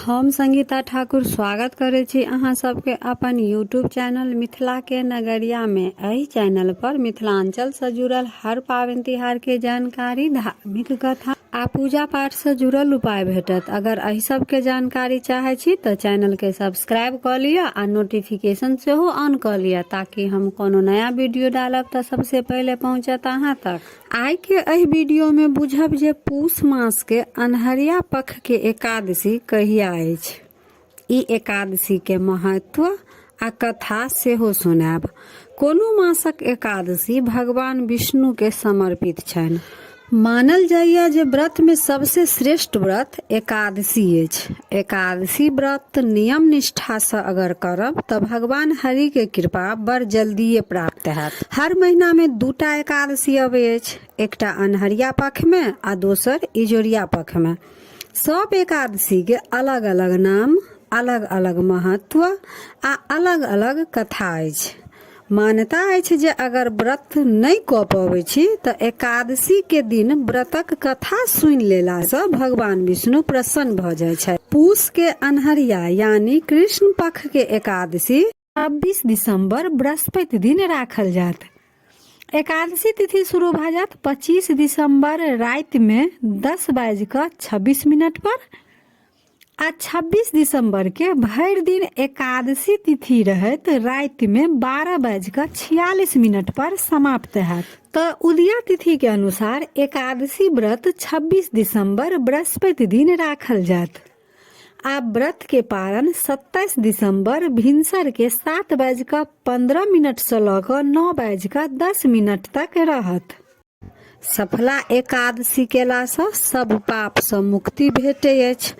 हम संगीता ठाकुर स्वागत करे छी अहाँ सबके अपन यूट्यूब चैनल मिथिला के नगरिया में। एहि चैनल पर मिथिलांचल से जुड़ल हर पावन तिहार के जानकारी, धार्मिक कथा आ पूजा पाठ से जुड़ल उपाय भेटत। अगर एहि सब के जानकारी चाहे छी तो चैनल के सब्सक्राइब कर लिया आ नोटिफिकेशन से हो ऑन कर लिया, ताकि हम कोनो नया वीडियो डालब तो सबसे पहले पहुंचत अहाँ तक। आई के एहि वीडियो में बुझब जे पूस मास के अन्हरिया पक्ष के एकादशी कहिया अछि। ई एकादशी के महत्व आ कथा सेहो सुनाब। कोनो मासक एकादशी भगवान विष्णु के समर्पित छनि। मानल जाइए जे व्रत में सबसे श्रेष्ठ व्रत एकादशी अछि। एकादशी व्रत नियम निष्ठा से अगर करब तो भगवान हरि के कृपा बड़ जल्दीए प्राप्त हैत। हर महीना में दूटा एकादशी अबै अछि, एकटा अन्हरिया पक्ष में आ दोसर इजोरिया पक्ष में। सब एकादशी के अलग अलग नाम, अलग अलग महत्व आ अलग अलग कथा अछि। मान्यता अछि जे अगर व्रत नहीं कऽ पबै छी तऽ एकादशी के दिन व्रतक कथा सुनि लेला से भगवान विष्णु प्रसन्न भऽ जाइ छै। पूस के अन्हरिया यानी कृष्ण पक्ष के एकादशी 26 दिसंबर बृहस्पति दिन राखल जात। एकादशी तिथि शुरू भऽ जात 25 दिसंबर राति में 10:26 पर आ 26 दिसंबर के भर दिन एकादशी तिथि रहत राति में 12:46 पर समाप्त है। तो उदया तिथि के अनुसार एकादशी व्रत 26 दिसंबर बृहस्पति दिन राखल जात। आप व्रत के पारण 27 दिसंबर भिनसर के 7:15 से लऽ 9:10 तक रहत। सफला एकादशी केला से सब पाप से मुक्ति भेटै अछि,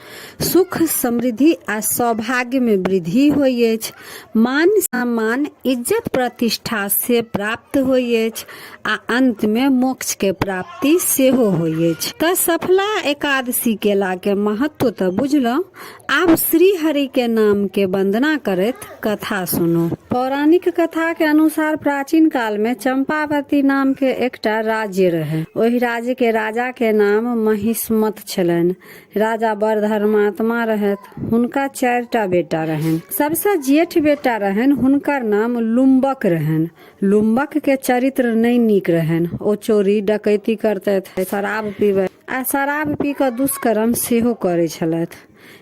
सुख समृद्धि आ सौभाग्य में वृद्धि होइ अछि, मान सम्मान इज्जत प्रतिष्ठा से प्राप्त होइ अछि आ अंत में मोक्ष के प्राप्ति सेहो होइ अछि। तऽ सफला एकादशी केला के महत्व तो बुझलहुँ। आब श्री हरि के नाम के वंदना करैत कथा सुनो। पौराणिक कथा के अनुसार प्राचीन काल में चंपावती नाम के एकटा राज्य रहे। ओहि राज्य के राजा के नाम महिष्मत छलनि। राजा बड़ धर्मात्मा रहत। हुनका 4टा बेटा रहनि। सबसे जेठ बेटा रहनि, हुनकर नाम लुम्बक रहनि। लुम्बक के चरित्र नहीं नीक रहनि। ओ चोरी डकैती करते थे, शराब पीबे आ शराब पी कऽ दुष्कर्म सेहो करै छलथि।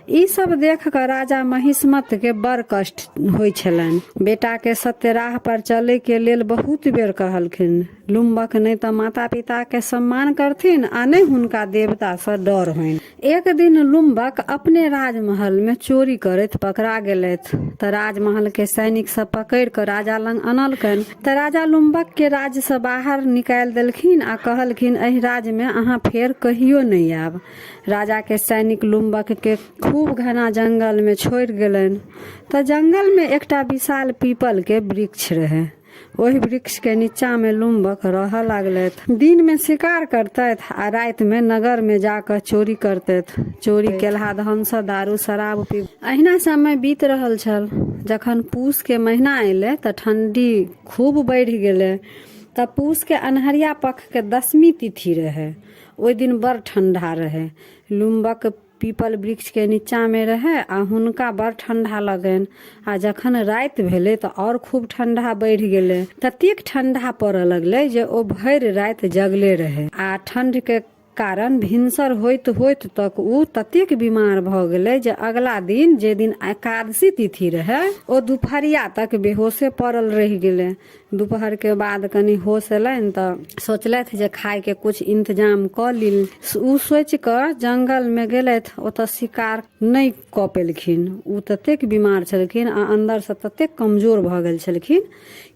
ई सब देख कर राजा महिष्मत के बड़ कष्ट होइ छलनि। बेटा के सत्यराह पर चले के लेल बहुत बेर कहलखिन। लुम्बक नहीं तो माता पिता के सम्मान करथिन आ नहीं हुनका देवता से डर होइन। एक दिन लुम्बक अपने राजमहल में चोरी करैत पकड़ा गेलथि। तऽ राजमहल के सैनिक सब पकड़ कर राजा लंग अनलकनि। तऽ राजा लुम्बक के राज्य से बाहर निकाल देलखिन आ कहलखिन एहि राज्य में अहाँ फेर कहियो नहीं आब। राजा के सैनिक लुम्बक के खूब घना जंगल में छोड़ गेलन। तऽ जंगल में एकटा विशाल पीपल के वृक्ष रहे। ओहि वृक्ष के नीचा में लुम्बक रह लागलथि। दिन में शिकार करतथि आ रात में नगर में जाकर चोरी करतथि। चोरी केलहा धन से दारू शराब पी। अहिना समय बीत रहल छल। जखन पूस के महीना एले तऽ ठंडी खूब बढ़ गेले। तऽ पूस के अन्हरिया पक्ष के 10वीं तिथि रहे। ओहि दिन बड़ ठंडा रहे। लुम्बक पीपल वृक्ष के नीचा में रहे आ हुनका बड़ ठंडा लगन। आ जखन रात भेले तो और खूब ठंडा बढ़ गेले। ततेक ठंडा पड़े लगले जे ओ भर रात जगले रहे आ ठंड के कारण भिनसर होइत होइत तक उ ततेक बीमार भ गेले जे अगला दिन जे दिन एकादशी तिथि रहे ओ दुपहरिया तक बेहोशे पड़ल रह गेले। दोपहर के बाद कनी होश एलनि तऽ सोचलथि जे खाय के कुछ इंतजाम क ली। उ सोच कर जंगल में गेलथि। ओतऽ शिकार नहीं क पेलखिन। उ ततेक बीमार छलखिन आ अंदर से ततेक कमजोर भ गेल छलखिन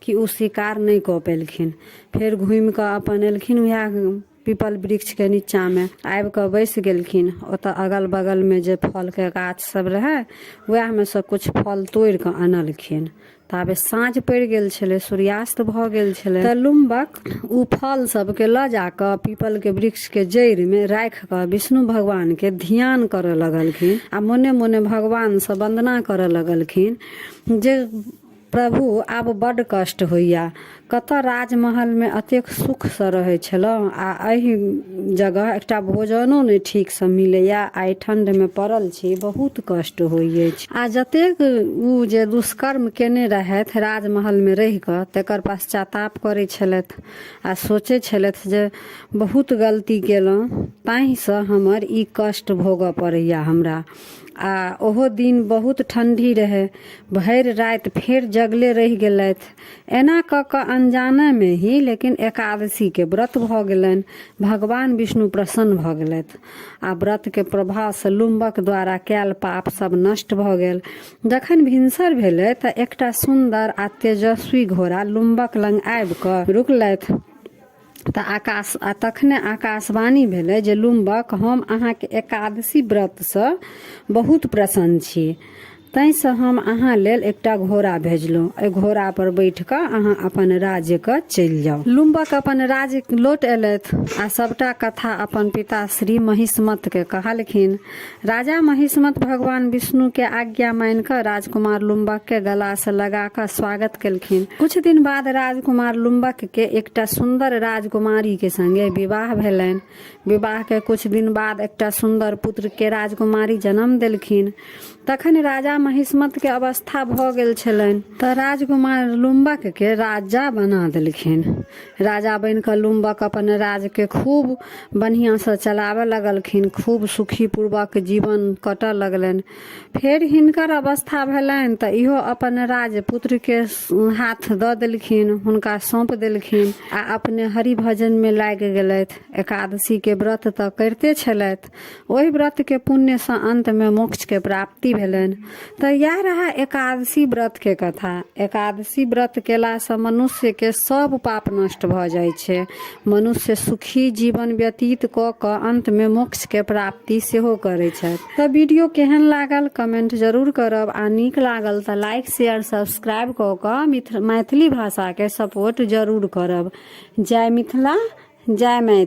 कि उ शिकार नहीं क पेलखिन। फेर घूम कऽ अपन एलखिन वएह पीपल वृक्ष के नीचा में आबि कऽ बैस गेलखिन। ओतऽ अगल बगल में जे फल के गाछ सब रहे वएह में से कुछ फल तोड़ कऽ आनलखिन। ताबे साँझ पड़ गेल छले, सूर्यास्त भ गेल छले। तऽ लुम्बक उ फल सब के ल जाकर पीपल के वृक्ष के जड़ में राख कर विष्णु भगवान के ध्यान करे लगलखिन आ मोने मोने भगवान से वंदना करे लगलखिन जे प्रभु आब बड़ कष्ट होइया, कतऽ राजमहल में अतेक सुख से रहै छलहुँ आ एहि जगह एकटा भोजनो नहि ठीक से मिलैया। आइ ठंड में पड़ल छी, बहुत कष्ट होइ अछि। आ जतेक उ जे दुष्कर्म केने रहथि राजमहल में रहि कऽ तकर पश्चाताप करै छलथि आ सोचै छलथि जे बहुत गलती केलहुँ, ताहिसँ हमर ई कष्ट भोगऽ पड़ैया हमरा। आ ओहो दिन बहुत ठंडी रहे, भरि राति फेर जगले रहि गेलथि। एना कऽ कऽ अनजाने में ही लेकिन एकादशी के व्रत भऽ गेलनि। भगवान विष्णु प्रसन्न भऽ गेलथि आ व्रत के प्रभाव से लुम्बक द्वारा कैल पाप सब नष्ट भऽ गेल। जखन भिनसर भेलै तऽ एकटा सुंदर आ तेजस्वी घोड़ा लुम्बक लग आबि कऽ रुकलथि। तखने आकाशवाणी भेलै जे लुम्बक, हम अहाँके एकादशी व्रतसँ बहुत प्रसन्न छी, ताहिसँ हम अहाँ लेल एकटा घोड़ा भेजलहुँ। एहि घोड़ा पर बैठ कऽ अहाँ अपन राज्य के चलि जाउ। लुम्बक अपन राज्य लौट एलथि आ सबटा कथा अपन पिता श्री महिष्मत के कहलखिन। राजा महिष्मत भगवान विष्णु के आज्ञा मान कऽ राजकुमार लुम्बक के गला से लगा कऽ स्वागत केलखिन। कुछ दिन बाद राजकुमार लुम्बक के एकटा सुंदर राजकुमारी के संगे विवाह भेलनि। विवाह के कुछ दिन बाद एकटा सुंदर पुत्र के राजकुमारी जन्म देलखिन। तखन राजा महिष्मत के अवस्था भऽ गेल छलनि तऽ राजकुमार लुम्बक के राजा बना देलखिन। राजा बनि कऽ लुम्बक अपन राज्य के खूब बढ़िया से चलाबे लगलखिन, खूब सुखी पूर्वक जीवन कटऽ लगलनि। फेर हिनकर अवस्था भेलनि तऽ इहो अपन राज्य पुत्र के हाथ दऽ देलखिन, हुनका सौंप देलखिन आ अपने हरि भजन में लागि गेलथि। एकादशी के व्रत तऽ करिते छलथि, ओहि व्रत के पुण्य से अंत में मोक्ष के प्राप्ति भेलनि। तऽ यह रहा एकादशी व्रत के कथा। एकादशी व्रत केला से मनुष्य के सब पाप नष्ट भऽ जाइ छै। मनुष्य सुखी जीवन व्यतीत कऽ कऽ अंत में मोक्ष के प्राप्ति सेहो करै छथि। तऽ वीडियो केहन लागल कमेंट जरूर करब आ नीक लागल तऽ लाइक शेयर सब्सक्राइब कऽ कऽ मैथिली भाषा के सपोर्ट जरूर करब। जय मिथिला, जय मैथिली।